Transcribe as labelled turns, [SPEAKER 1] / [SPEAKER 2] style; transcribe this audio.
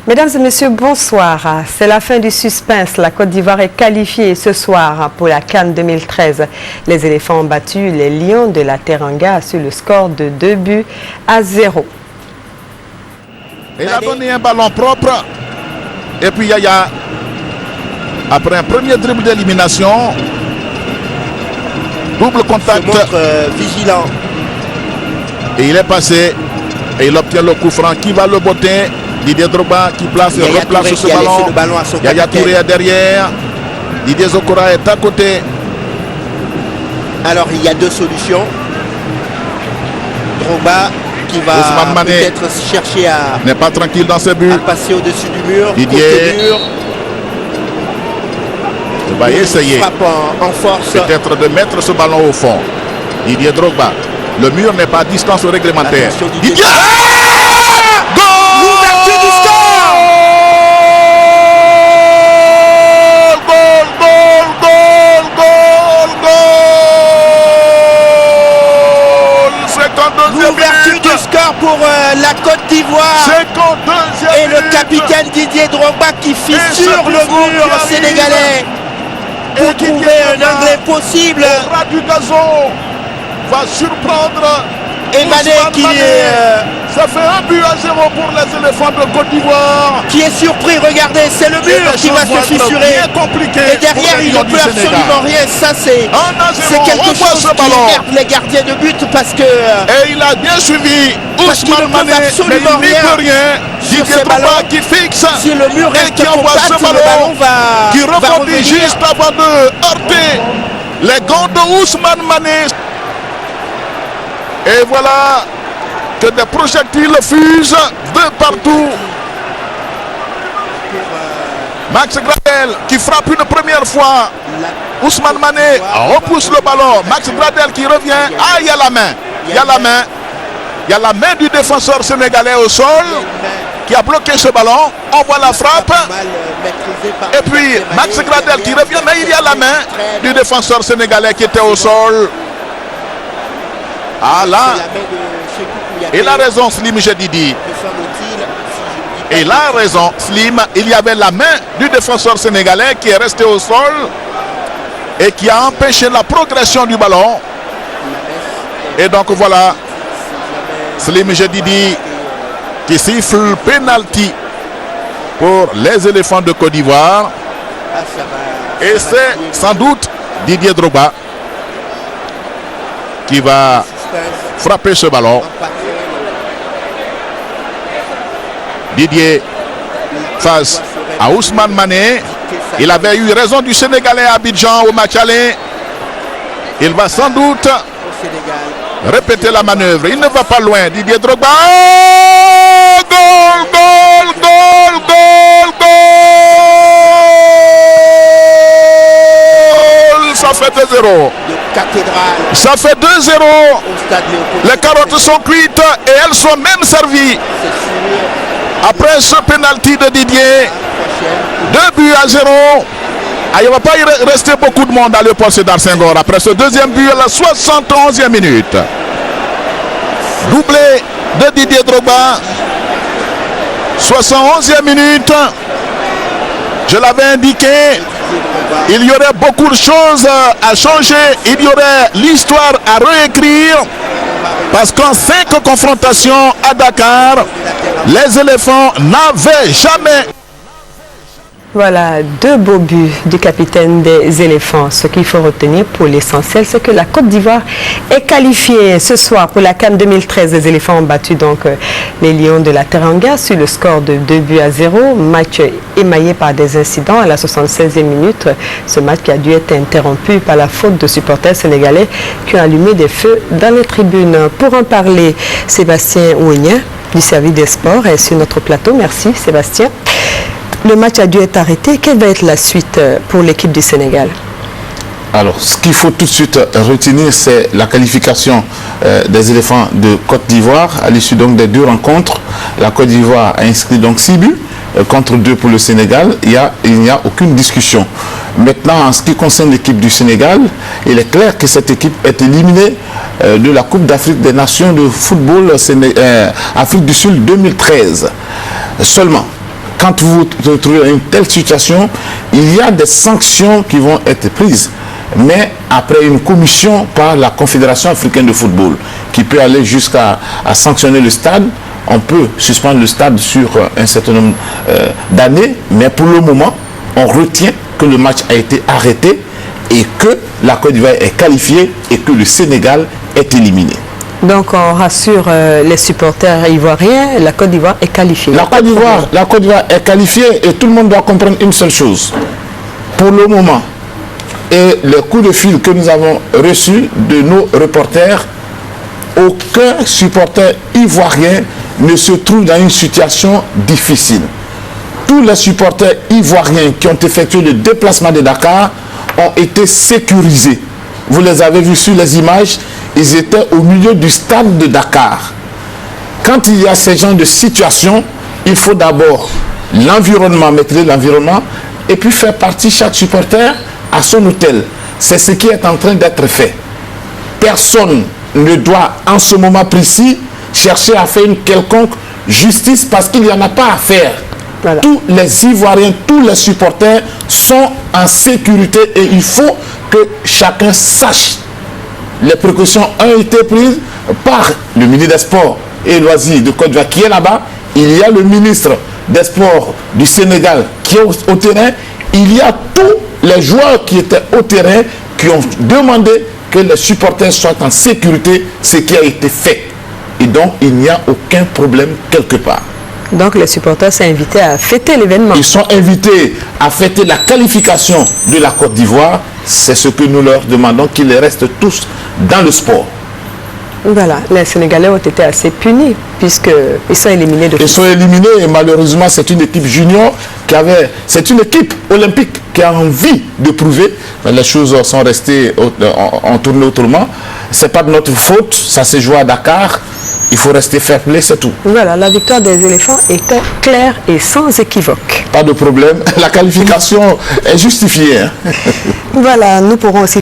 [SPEAKER 1] Mesdames et messieurs, bonsoir. C'est la fin du suspense. La Côte d'Ivoire est qualifiée ce soir pour la CAN 2013. Les éléphants ont battu les Lions de la Teranga sur le score de 2-0.
[SPEAKER 2] Il a donné un ballon propre. Et puis Yaya, après un premier dribble d'élimination, double contact.
[SPEAKER 3] Vigilant.
[SPEAKER 2] Et il est passé. Et il obtient le coup franc. Qui va le botter? Didier Drogba qui place et replace ce ballon. Yaya Touré est derrière. Didier Zokora est à côté.
[SPEAKER 3] Alors il y a deux solutions. Drogba qui va peut-être chercher à
[SPEAKER 2] n'est pas tranquille dans ses buts.
[SPEAKER 3] Passer au-dessus du mur.
[SPEAKER 2] Didier va essayer
[SPEAKER 3] en force
[SPEAKER 2] peut-être de mettre ce ballon au fond. Didier Drogba. Le mur n'est pas à distance réglementaire. Didier
[SPEAKER 3] l'ouverture du score. L'ouverture du score pour la Côte d'Ivoire. Et le capitaine Didier Drogba qui fissure le mur sénégalais pour trouver un angle possible.
[SPEAKER 2] Au ras du gazon va surprendre
[SPEAKER 3] Mané qui
[SPEAKER 2] ça fait 1-0 pour les éléphants de Côte d'Ivoire.
[SPEAKER 3] Qui est surpris, regardez, c'est le mur qui va se fissurer. Et derrière, il ne peut absolument rien. Ça, c'est quelque chose qui énerve les gardiens de but parce que...
[SPEAKER 2] Et il a bien suivi Ousmane Mané, mais il n'y peut rien. Didier Drogba qui fixe
[SPEAKER 3] si le mur
[SPEAKER 2] et qui envoie ce ballon qui rebondit juste avant de heurter les gants de Ousmane Mané. Et voilà que des projectiles fusent de partout. Max Gradel qui frappe une première fois. Ousmane Mané repousse le ballon. Max Gradel qui revient. Ah, il y a la main. Il y a la main. Il y a la main du défenseur sénégalais au sol qui a bloqué ce ballon. On voit la frappe. Et puis Max Gradel qui revient. Mais il y a la main du défenseur sénégalais qui était au sol. Ah là, il a raison Slim Jedidi. Il a raison Slim, il y avait la main du défenseur sénégalais qui est resté au sol et qui a empêché la progression du ballon. Et donc voilà, Slim Jedidi qui siffle penalty pour les éléphants de Côte d'Ivoire. Et c'est sans doute Didier Drogba qui va frapper ce ballon. Didier face à Ousmane Mané. Il avait eu raison du Sénégalais à Abidjan au match aller. Il va sans doute répéter la manœuvre. Il ne va pas loin. Didier Drogba. Oh, goal, goal, goal, goal, goal. Ça fait 2-0. Ça fait 2-0. Les carottes sont cuites et elles sont même servies. Après ce penalty de Didier, 2-0. Ah, il ne va pas y rester beaucoup de monde à Léopold Sédar Senghor. Après ce deuxième but à la 71e minute. Doublé de Didier Drogba. 71e minute. Je l'avais indiqué. Il y aurait beaucoup de choses à changer. Il y aurait l'histoire à réécrire. Parce qu'en 5 confrontations à Dakar, les éléphants n'avaient jamais...
[SPEAKER 1] Voilà, 2 beaux buts du capitaine des éléphants. Ce qu'il faut retenir pour l'essentiel, c'est que la Côte d'Ivoire est qualifiée ce soir pour la CAN 2013. Les éléphants ont battu donc les Lions de la Teranga sur le score de 2-0. Match émaillé par des incidents à la 76e minute. Ce match qui a dû être interrompu par la faute de supporters sénégalais qui ont allumé des feux dans les tribunes. Pour en parler, Sébastien Ouénien du service des sports est sur notre plateau. Merci Sébastien. Le match a dû être arrêté. Quelle va être la suite pour l'équipe du Sénégal?
[SPEAKER 4] Alors, ce qu'il faut tout de suite retenir, c'est la qualification des éléphants de Côte d'Ivoire. À l'issue donc des 2 rencontres, la Côte d'Ivoire a inscrit donc 6 buts contre 2 pour le Sénégal. Il n'y a aucune discussion. Maintenant, en ce qui concerne l'équipe du Sénégal, il est clair que cette équipe est éliminée de la Coupe d'Afrique des Nations de football Afrique du Sud 2013. Seulement, quand vous vous trouvez dans une telle situation, il y a des sanctions qui vont être prises. Mais après une commission par la Confédération africaine de football, qui peut aller jusqu'à sanctionner le stade, on peut suspendre le stade sur un certain nombre d'années, mais pour le moment, on retient que le match a été arrêté et que la Côte d'Ivoire est qualifiée et que le Sénégal est éliminé.
[SPEAKER 1] Donc on rassure les supporters ivoiriens, la Côte d'Ivoire est qualifiée.
[SPEAKER 4] La Côte d'Ivoire est qualifiée et tout le monde doit comprendre une seule chose. Pour le moment, et les coups de fil que nous avons reçus de nos reporters, aucun supporter ivoirien ne se trouve dans une situation difficile. Tous les supporters ivoiriens qui ont effectué le déplacement de Dakar ont été sécurisés. Vous les avez vus sur les images, ils étaient au milieu du stade de Dakar. Quand il y a ce genre de situation, il faut d'abord l'environnement, maîtriser l'environnement, et puis faire partie chaque supporter à son hôtel. C'est ce qui est en train d'être fait. Personne ne doit en ce moment précis chercher à faire une quelconque justice parce qu'il n'y en a pas à faire. Voilà. Tous les Ivoiriens, tous les supporters sont en sécurité et il faut que chacun sache. Les précautions ont été prises par le ministre des Sports et Loisirs de Côte d'Ivoire qui est là-bas. Il y a le ministre des Sports du Sénégal qui est au terrain. Il y a tous les joueurs qui étaient au terrain qui ont demandé que les supporters soient en sécurité, ce qui a été fait. Et donc, il n'y a aucun problème quelque part.
[SPEAKER 1] Donc, les supporters sont invités à fêter l'événement.
[SPEAKER 4] Ils sont invités à fêter la qualification de la Côte d'Ivoire. C'est ce que nous leur demandons, qu'ils restent tous dans le sport.
[SPEAKER 1] Voilà, les Sénégalais ont été assez punis puisqu'ils sont éliminés de foot.
[SPEAKER 4] Ils sont éliminés et malheureusement c'est une équipe junior c'est une équipe olympique qui a envie de prouver, mais les choses sont restées en tournée autrement. C'est pas de notre faute, ça s'est joué à Dakar. Il faut rester fair play, c'est tout.
[SPEAKER 1] Voilà, la victoire des éléphants était claire et sans équivoque.
[SPEAKER 4] Pas de problème, la qualification est justifiée.
[SPEAKER 1] Voilà, nous pourrons aussi